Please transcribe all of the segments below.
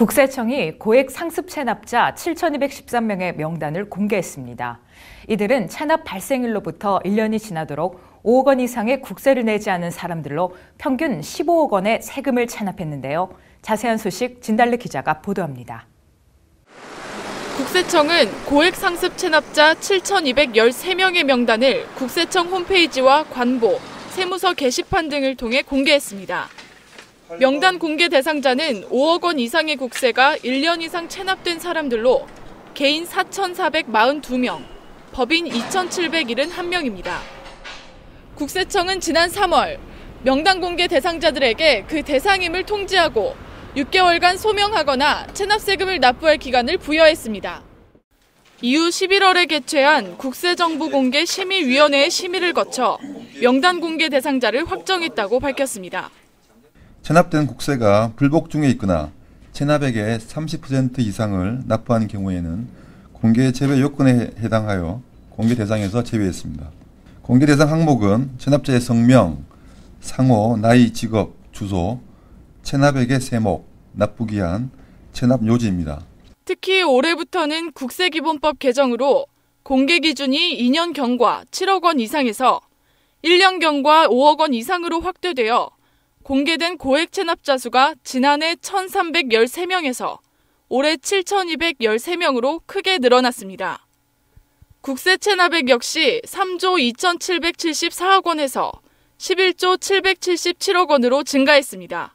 국세청이 고액 상습 체납자 7,213명의 명단을 공개했습니다. 이들은 체납 발생일로부터 1년이 지나도록 5억 원 이상의 국세를 내지 않은 사람들로 평균 15억 원의 세금을 체납했는데요. 자세한 소식 진달래 기자가 보도합니다. 국세청은 고액 상습 체납자 7,213명의 명단을 국세청 홈페이지와 관보, 세무서 게시판 등을 통해 공개했습니다. 명단 공개 대상자는 5억 원 이상의 국세가 1년 이상 체납된 사람들로 개인 4,442명, 법인 2,771명입니다. 국세청은 지난 3월 명단 공개 대상자들에게 그 대상임을 통지하고 6개월간 소명하거나 체납세금을 납부할 기간을 부여했습니다. 이후 11월에 개최한 국세정보공개심의위원회의 심의를 거쳐 명단 공개 대상자를 확정했다고 밝혔습니다. 체납된 국세가 불복 중에 있거나 체납액의 30% 이상을 납부한 경우에는 공개 제외 요건에 해당하여 공개 대상에서 제외했습니다. 공개 대상 항목은 체납자의 성명, 상호, 나이, 직업, 주소, 체납액의 세목, 납부기한, 체납 요지입니다. 특히 올해부터는 국세기본법 개정으로 공개 기준이 2년 경과 7억 원 이상에서 1년 경과 5억 원 이상으로 확대되어 공개된 고액 체납자 수가 지난해 1,313명에서 올해 7,213명으로 크게 늘어났습니다. 국세 체납액 역시 3조 2,774억 원에서 11조 777억 원으로 증가했습니다.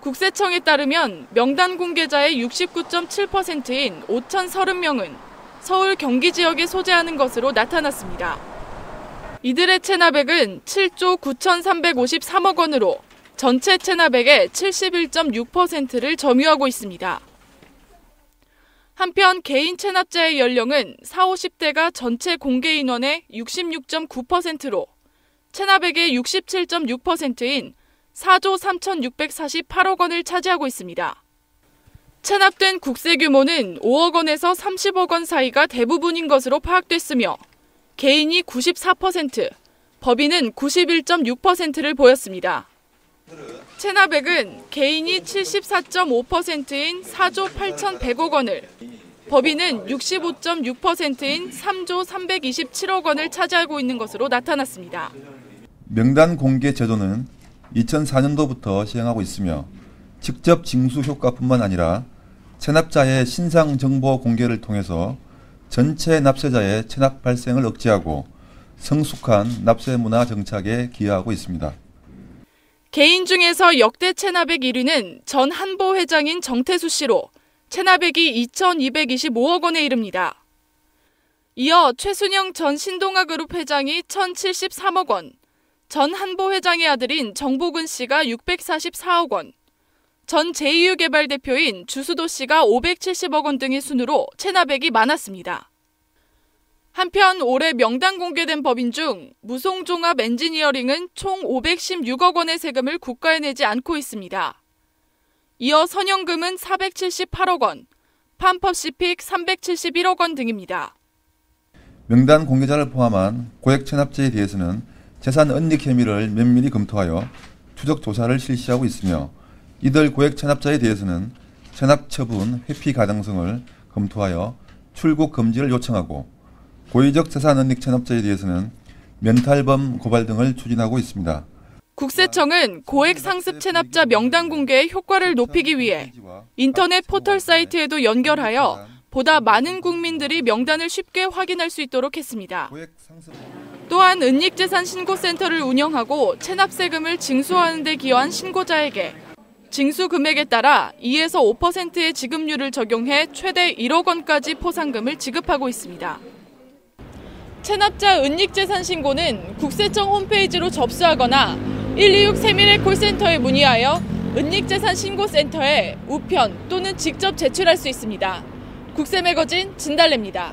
국세청에 따르면 명단 공개자의 69.7%인 5,030명은 서울 경기 지역에 소재하는 것으로 나타났습니다. 이들의 체납액은 7조 9,353억 원으로 전체 체납액의 71.6%를 점유하고 있습니다. 한편 개인 체납자의 연령은 40, 50대가 전체 공개 인원의 66.9%로 체납액의 67.6%인 4조 3,648억 원을 차지하고 있습니다. 체납된 국세 규모는 5억 원에서 30억 원 사이가 대부분인 것으로 파악됐으며 개인이 94%, 법인은 91.6%를 보였습니다. 체납액은 개인이 74.5%인 4조 8,100억 원을, 법인은 65.6%인 3조 327억 원을 차지하고 있는 것으로 나타났습니다. 명단 공개 제도는 2004년도부터 시행하고 있으며 직접 징수 효과뿐만 아니라 체납자의 신상 정보 공개를 통해서 전체 납세자의 체납 발생을 억제하고 성숙한 납세 문화 정착에 기여하고 있습니다. 개인 중에서 역대 체납액 1위는 전 한보 회장인 정태수 씨로 체납액이 2,225억 원에 이릅니다. 이어 최순영 전 신동아그룹 회장이 1,073억 원, 전 한보 회장의 아들인 정보근 씨가 644억 원, 전 제2유개발 대표인 주수도 씨가 570억 원 등의 순으로 체납액이 많았습니다. 한편 올해 명단 공개된 법인 중 무송종합 엔지니어링은 총 516억 원의 세금을 국가에 내지 않고 있습니다. 이어 선영금은 478억 원, 판퍼시픽 371억 원 등입니다. 명단 공개자를 포함한 고액 체납자에 대해서는 재산 은닉 혐의를 면밀히 검토하여 추적 조사를 실시하고 있으며 이들 고액 체납자에 대해서는 체납 처분, 회피 가능성을 검토하여 출국 금지를 요청하고 고의적 재산 은닉 체납자에 대해서는 면탈범 고발 등을 추진하고 있습니다. 국세청은 고액 상습 체납자 명단 공개의 효과를 높이기 위해 인터넷 포털 사이트에도 연결하여 보다 많은 국민들이 명단을 쉽게 확인할 수 있도록 했습니다. 또한 은닉재산 신고센터를 운영하고 체납세금을 징수하는 데 기여한 신고자에게 징수 금액에 따라 2에서 5%의 지급률을 적용해 최대 1억 원까지 포상금을 지급하고 있습니다. 체납자 은닉재산 신고는 국세청 홈페이지로 접수하거나 126 세밀의 콜센터에 문의하여 은닉재산 신고센터에 우편 또는 직접 제출할 수 있습니다. 국세매거진 진달래입니다.